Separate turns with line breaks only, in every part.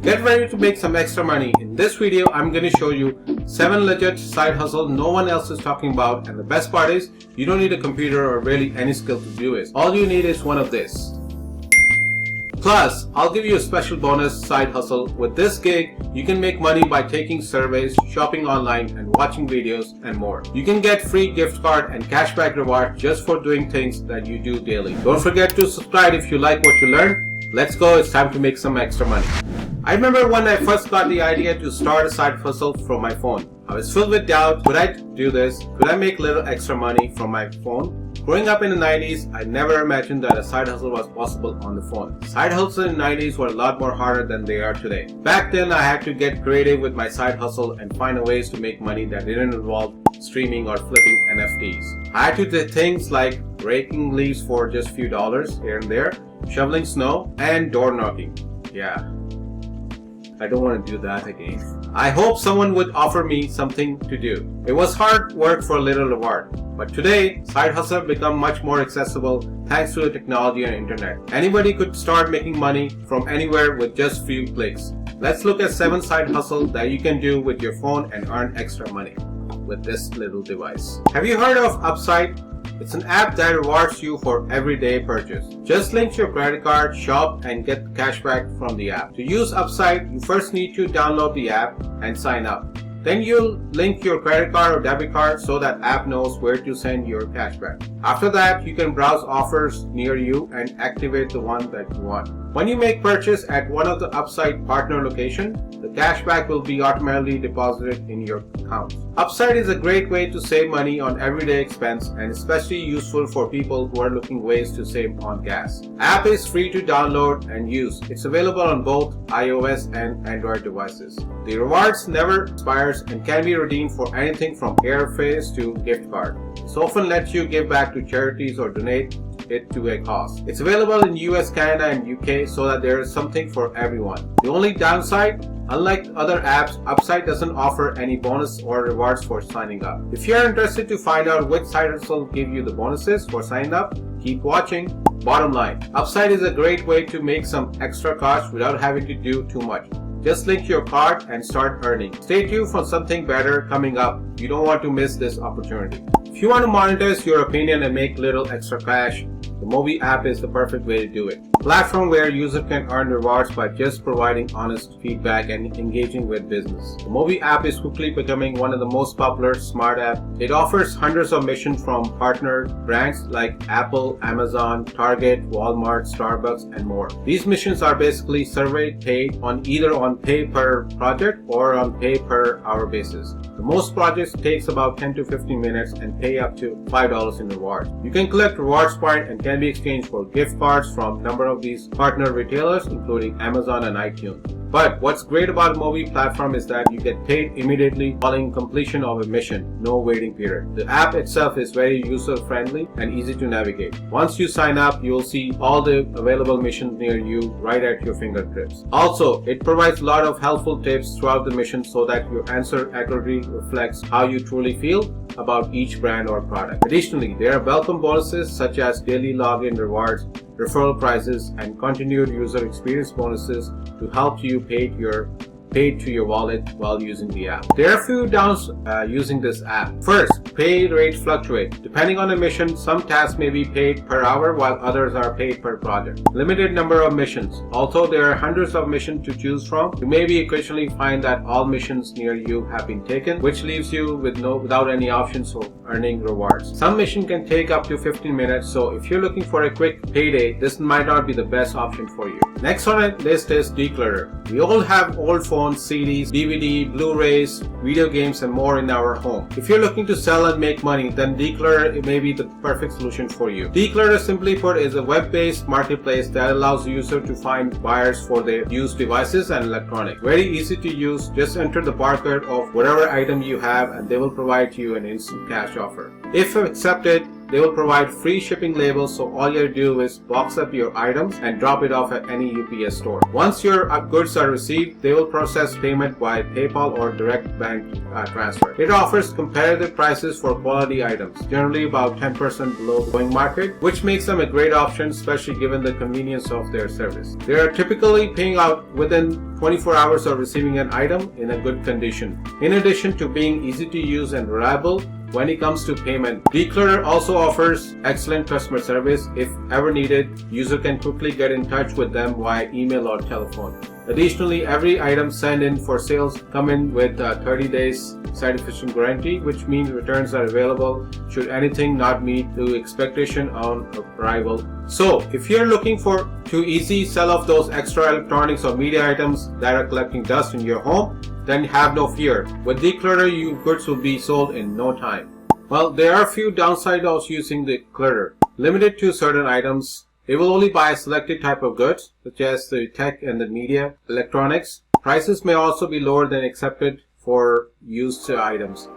Get ready to make some extra money. In this video, I'm going to show you 7 legit side hustles no one else is talking about, and the best part is you don't need a computer or really any skill to do it. All you need is one of this. Plus, I'll give you a special bonus side hustle. With this gig, you can make money by taking surveys, shopping online, and watching videos, and more. You can get free gift card and cashback reward just for doing things that you do daily. Don't forget to subscribe if you like what you learned. Let's go, it's time to make some extra money. I remember when I first got the idea to start a side hustle from my phone. I was filled with doubt. Could I do this? Could I make little extra money from my phone? Growing up in the 90s, I never imagined that a side hustle was possible on the phone. Side hustles in the 90s were a lot more harder than they are today. Back then, I had to get creative with my side hustle and find ways to make money that didn't involve streaming or flipping NFTs. I had to do things like raking leaves for just a few dollars here and there, shoveling snow, and door knocking. Yeah, I don't want to do that again. I hope someone would offer me something to do. It was hard work for a little reward. But today, side hustles have become much more accessible thanks to the technology and internet. Anybody could start making money from anywhere with just few clicks. Let's look at 7 side hustles that you can do with your phone and earn extra money with this little device. Have you heard of Upside? It's an app that rewards you for everyday purchase. Just link your credit card, shop, and get cashback from the app. To use Upside, you first need to download the app and sign up. Then you'll link your credit card or debit card so that app knows where to send your cashback. After that, you can browse offers near you and activate the one that you want. When you make purchase at one of the Upside partner locations, the cashback will be automatically deposited in your account. Upside is a great way to save money on everyday expense and especially useful for people who are looking ways to save on gas. App is free to download and use. It's available on both iOS and Android devices. The rewards never expires and can be redeemed for anything from airfares to gift card. This often lets you give back to charities or donate it to a cause. It's available in US, Canada, and UK so that there is something for everyone. The only downside, unlike other apps, Upside doesn't offer any bonus or rewards for signing up. If you're interested to find out which side hustle give you the bonuses for signing up, keep watching. Bottom line, Upside is a great way to make some extra cash without having to do too much. Just link your card and start earning. Stay tuned for something better coming up. You don't want to miss this opportunity. If you want to monetize your opinion and make little extra cash, the Mobi app is the perfect way to do it. A platform where users can earn rewards by just providing honest feedback and engaging with business. The Mobi app is quickly becoming one of the most popular smart apps. It offers hundreds of missions from partner brands like Apple, Amazon, Target, Walmart, Starbucks, and more. These missions are basically survey paid on either on pay per project or on pay per hour basis. The most projects takes about 10 to 15 minutes and pay up to $5 in rewards. You can collect rewards points and can be exchanged for gift cards from a number of these partner retailers including Amazon and iTunes. But what's great about the Mobi platform is that you get paid immediately following completion of a mission, no waiting period. The app itself is very user-friendly and easy to navigate. Once you sign up, you'll see all the available missions near you right at your fingertips. Also, it provides a lot of helpful tips throughout the mission so that your answer accurately reflects how you truly feel about each brand or product. Additionally, there are welcome bonuses such as daily login rewards, referral prizes, and continued user experience bonuses to help you pay to your wallet while using the app. There are a few downs using this app. First, pay rate fluctuates. Depending on the mission, some tasks may be paid per hour while others are paid per project. Limited number of missions. Although there are hundreds of missions to choose from, you may be occasionally find that all missions near you have been taken, which leaves you without any options for earning rewards. Some mission can take up to 15 minutes, so if you're looking for a quick payday, this might not be the best option for you. Next on the list is declutter. We all have old phones, CDs, DVD, Blu-rays, video games, and more in our home. If you're looking to sell and make money, then Declutter may be the perfect solution for you. Declutter, simply put, is a web-based marketplace that allows users to find buyers for their used devices and electronics. Very easy to use. Just enter the barcode of whatever item you have and they will provide you an instant cash offer. If accepted, They will provide free shipping labels, so all you do is box up your items and drop it off at any UPS store. Once your goods are received, they will process payment by PayPal or direct bank transfer. It offers competitive prices for quality items, generally about 10% below the going market, which makes them a great option, especially given the convenience of their service. They are typically paying out within 24 hours of receiving an item in a good condition. In addition to being easy to use and reliable when it comes to payment, Declutter also offers excellent customer service. If ever needed, user can quickly get in touch with them via email or telephone. Additionally, every item sent in for sales come in with a 30 days satisfaction guarantee, which means returns are available should anything not meet the expectation on arrival. So, if you're looking to easy sell off those extra electronics or media items that are collecting dust in your home, then have no fear. With Declutter, your goods will be sold in no time. Well, there are a few downsides of using Declutter. Limited to certain items, it will only buy a selected type of goods, such as the tech and the media electronics. Prices may also be lower than accepted for used items,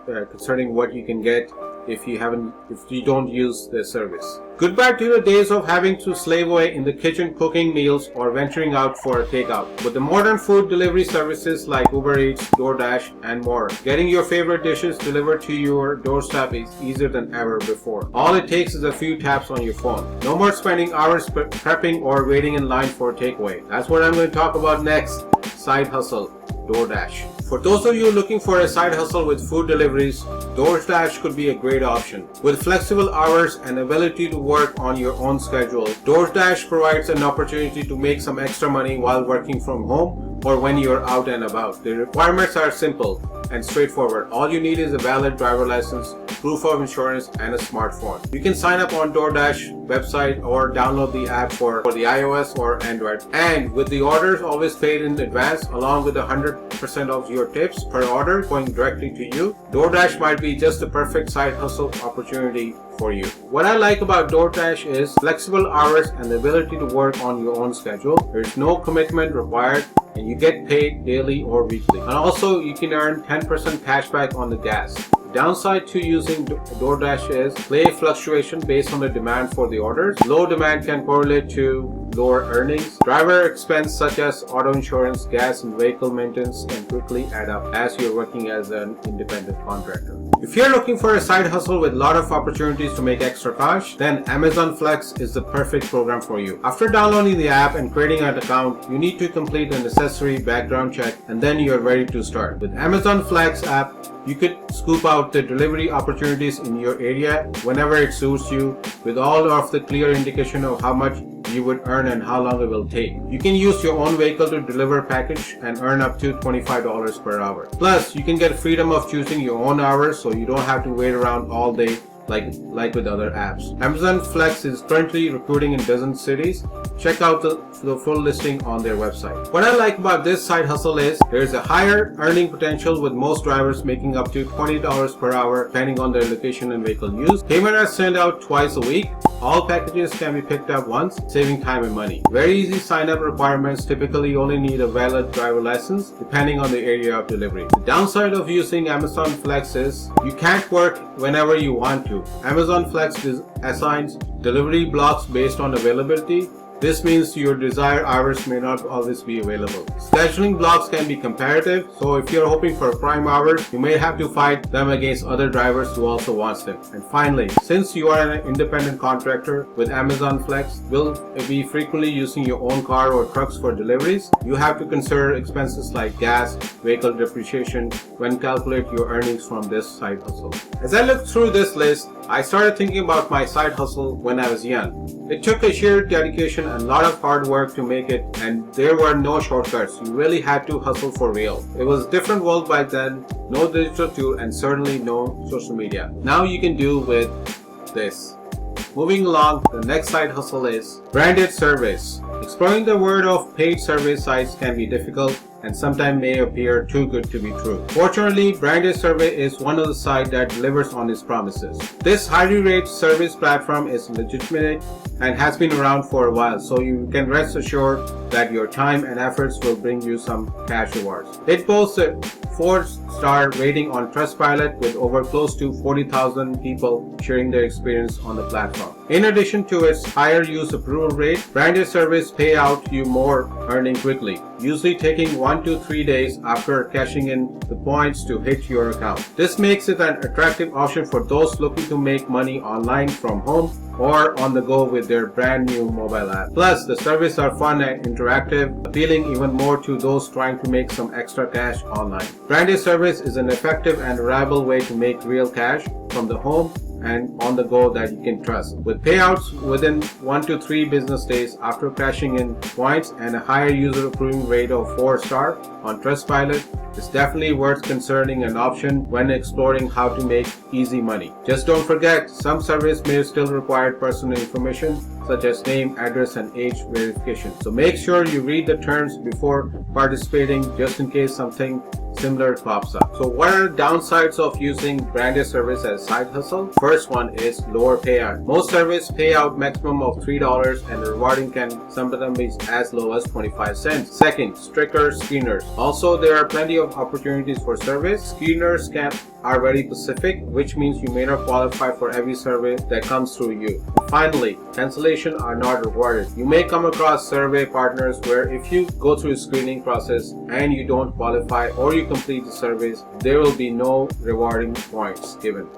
concerning what you can get if you don't use the service. Goodbye to the days of having to slave away in the kitchen cooking meals or venturing out for a takeout. With the modern food delivery services like Uber Eats, DoorDash, and more, getting your favorite dishes delivered to your doorstep is easier than ever before. All it takes is a few taps on your phone. No more spending hours prepping or waiting in line for a takeaway. That's what I'm going to talk about next. Side hustle, DoorDash. For those of you looking for a side hustle with food deliveries, DoorDash could be a great option. With flexible hours and ability to work on your own schedule, DoorDash provides an opportunity to make some extra money while working from home or when you're out and about. The requirements are simple and straightforward. All you need is a valid driver license, proof of insurance, and a smartphone. You can sign up on DoorDash website or download the app for the iOS or Android. And with the orders always paid in advance, along with 100% of your tips per order going directly to you, DoorDash might be just the perfect side hustle opportunity for you. What I like about DoorDash is flexible hours and the ability to work on your own schedule. There's no commitment required, and you get paid daily or weekly. And also, you can earn 10% cashback on the gas. The downside to using DoorDash is play fluctuation based on the demand for the orders. Low demand can correlate to lower earnings. Driver expense such as auto insurance, gas, and vehicle maintenance can quickly add up as you're working as an independent contractor. If you're looking for a side hustle with a lot of opportunities to make extra cash, then Amazon Flex is the perfect program for you. After downloading the app and creating an account, you need to complete a necessary background check, and then you're ready to start. With Amazon Flex app, you could scoop out the delivery opportunities in your area whenever it suits you, with all of the clear indication of how much you would earn and how long it will take. You can use your own vehicle to deliver a package and earn up to $25 per hour. Plus, you can get freedom of choosing your own hours, so you don't have to wait around all day like with other apps. Amazon Flex is currently recruiting in dozen cities. Check out the full listing on their website. What I like about this side hustle is there's a higher earning potential, with most drivers making up to $20 per hour depending on their location and vehicle use. Payment is sent out twice a week. All packages can be picked up once, saving time and money. Very easy sign-up requirements. Typically only need a valid driver license depending on the area of delivery. The downside of using Amazon Flex is you can't work whenever you want to. Amazon Flex assigns delivery blocks based on availability. This means your desired hours may not always be available. Scheduling blocks can be comparative, so if you're hoping for prime hours, you may have to fight them against other drivers who also want them. And finally, since you are an independent contractor with Amazon Flex, will be frequently using your own car or trucks for deliveries, you have to consider expenses like gas, vehicle depreciation when calculate your earnings from this side hustle. As I looked through this list, I started thinking about my side hustle when I was young. It took a sheer dedication and a lot of hard work to make it, and there were no shortcuts. You really had to hustle for real. It was a different world back then, no digital tool, and certainly no social media. Now you can do with this. Moving along, the next side hustle is branded surveys. Exploring the world of paid survey sites can be difficult, and sometimes may appear too good to be true. Fortunately, Branded Survey is one of the sites that delivers on its promises. This highly rated service platform is legitimate and has been around for a while, so you can rest assured that your time and efforts will bring you some cash rewards. It boasts a 4-star rating on Trustpilot with over close to 40,000 people sharing their experience on the platform. In addition to its higher use approval rate, Branded Service pay out you more earning quickly, usually taking 1 to 3 days after cashing in the points to hit your account. This makes it an attractive option for those looking to make money online from home or on the go with their brand new mobile app. Plus, the services are fun and interactive, appealing even more to those trying to make some extra cash online. Branded Service is an effective and reliable way to make real cash from the home and on the go that you can trust. With payouts within 1 to 3 business days after cashing in points and a higher user approving rate of 4-star on Trustpilot, it's definitely worth considering an option when exploring how to make easy money. Just don't forget, some service may still require personal information such as name, address, and age verification. So make sure you read the terms before participating just in case something similar pops up. So what are the downsides of using Branded Service as a side hustle? First one is lower payout. Most services pay out maximum of $3 and the rewarding can sometimes be as low as 25 cents. Second, stricter screeners. Also, there are plenty of opportunities for service. Screeners are very specific, which means you may not qualify for every survey that comes through you. Finally, cancellation are not rewarded. You may come across survey partners where if you go through a screening process and you don't qualify or you complete the surveys, there will be no rewarding points given.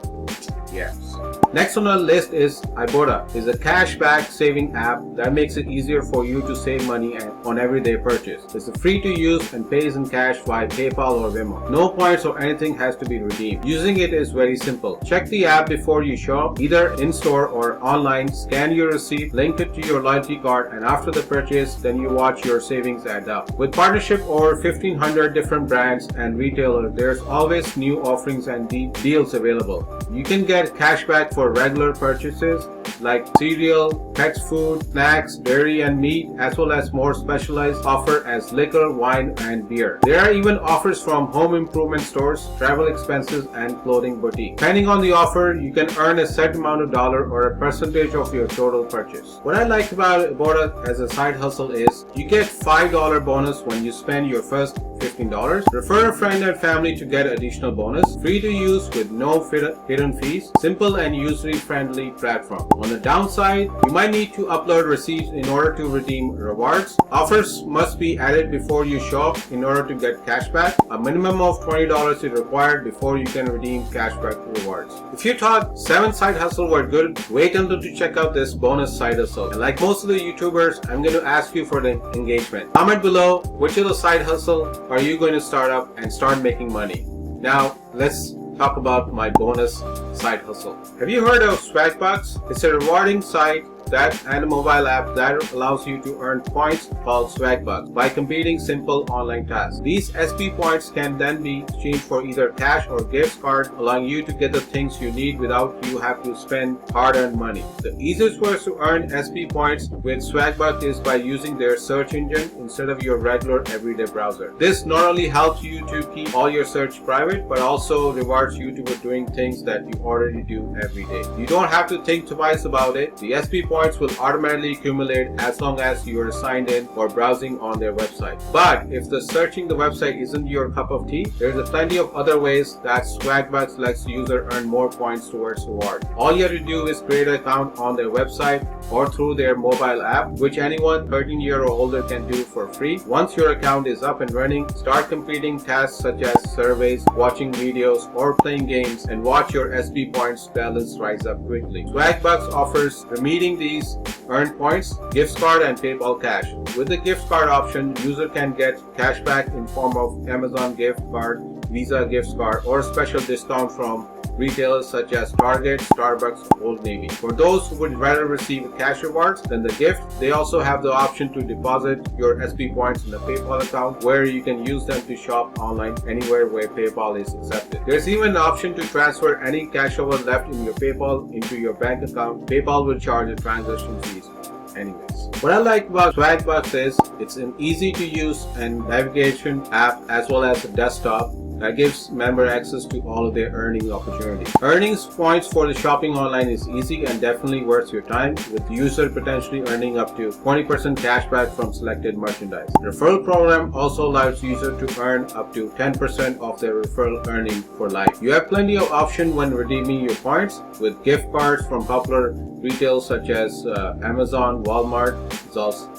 Yes. Next on our list is Ibotta. It's a cashback saving app that makes it easier for you to save money on everyday purchase. It's free to use and pays in cash via PayPal or Venmo. No points or anything has to be redeemed. Using it is very simple. Check the app before you shop, either in store or online. Scan your receipt, link it to your loyalty card, and after the purchase, then you watch your savings add up. With partnership over 1,500 different brands and retailers, there's always new offerings and deals available. You can get cashback for regular purchases like cereal, pet food, snacks, dairy and meat, as well as more specialized offer as liquor, wine and beer. There are even offers from home improvement stores, travel expenses and clothing boutique. Depending on the offer, you can earn a set amount of dollar or a percentage of your total purchase. What I like about Ibotta as a side hustle is you get $5 bonus when you spend your first $15. Refer a friend and family to get additional bonus. Free to use with no hidden fees. Simple and user-friendly platform. On the downside, you might need to upload receipts in order to redeem rewards. Offers must be added before you shop in order to get cashback. A minimum of $20 is required before you can redeem cashback rewards. If you thought 7 side hustles were good, wait until you check out this bonus side hustle. And like most of the YouTubers, I'm going to ask you for the engagement. Comment below which of the side hustle are you going to start up and start making money. Now let's talk about my bonus side hustle. Have you heard of Swagbucks? It's a rewarding site and a mobile app that allows you to earn points called Swagbucks by completing simple online tasks. These SP points can then be exchanged for either cash or gift card, allowing you to get the things you need without you have to spend hard-earned money. The easiest way to earn SP points with Swagbucks is by using their search engine instead of your regular everyday browser. This not only helps you to keep all your search private, but also rewards you for doing things that you already do every day. You don't have to think twice about it. The SP points will automatically accumulate as long as you are signed in or browsing on their website. But if searching the website isn't your cup of tea, there's plenty of other ways that Swagbucks lets the user earn more points towards reward. All you have to do is create an account on their website or through their mobile app, which anyone 13 years or older can do for free. Once your account is up and running, start completing tasks such as surveys, watching videos, or playing games, and watch your SP points balance rise up quickly. Swagbucks offers redeeming these earned points, gift card and PayPal cash. With the gift card option, user can get cash back in form of Amazon gift card, Visa gift card, or special discount from retailers such as Target, Starbucks, Old Navy. For those who would rather receive cash rewards than the gift, they also have the option to deposit your SP points in the PayPal account, where you can use them to shop online anywhere where PayPal is accepted. There's even an option to transfer any cash over left in your PayPal into your bank account. PayPal will charge the transaction fees anyways. What I like about Swagbucks is it's an easy to use and navigation app as well as a desktop that gives member access to all of their earning opportunities. Earnings points for the shopping online is easy and definitely worth your time, with user potentially earning up to 20% cashback from selected merchandise. The referral program also allows user to earn up to 10% of their referral earning for life. You have plenty of options when redeeming your points, with gift cards from popular retailers such as Amazon, Walmart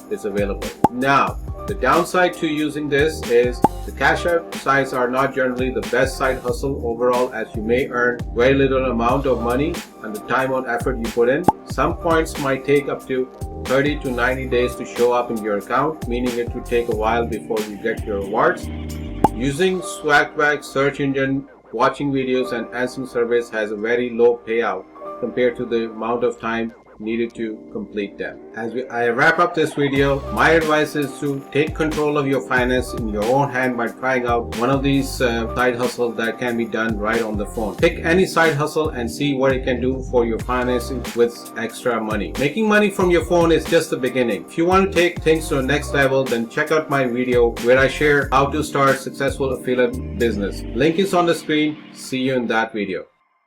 is available. Now, the downside to using this is the cash out sites are not generally the best side hustle overall, as you may earn very little amount of money and the time and effort you put in. Some points might take up to 30 to 90 days to show up in your account, meaning it would take a while before you get your rewards. Using Swagbucks search engine, watching videos and answering surveys has a very low payout compared to the amount of time needed to complete them. As I wrap up this video, my advice is to take control of your finance in your own hand by trying out one of these side hustles that can be done right on the phone. Pick any side hustle and see what it can do for your finances with extra money. Making money from your phone is just the beginning. If you want to take things to the next level, then check out my video where I share how to start successful affiliate business. Link is on the screen. See you in that video.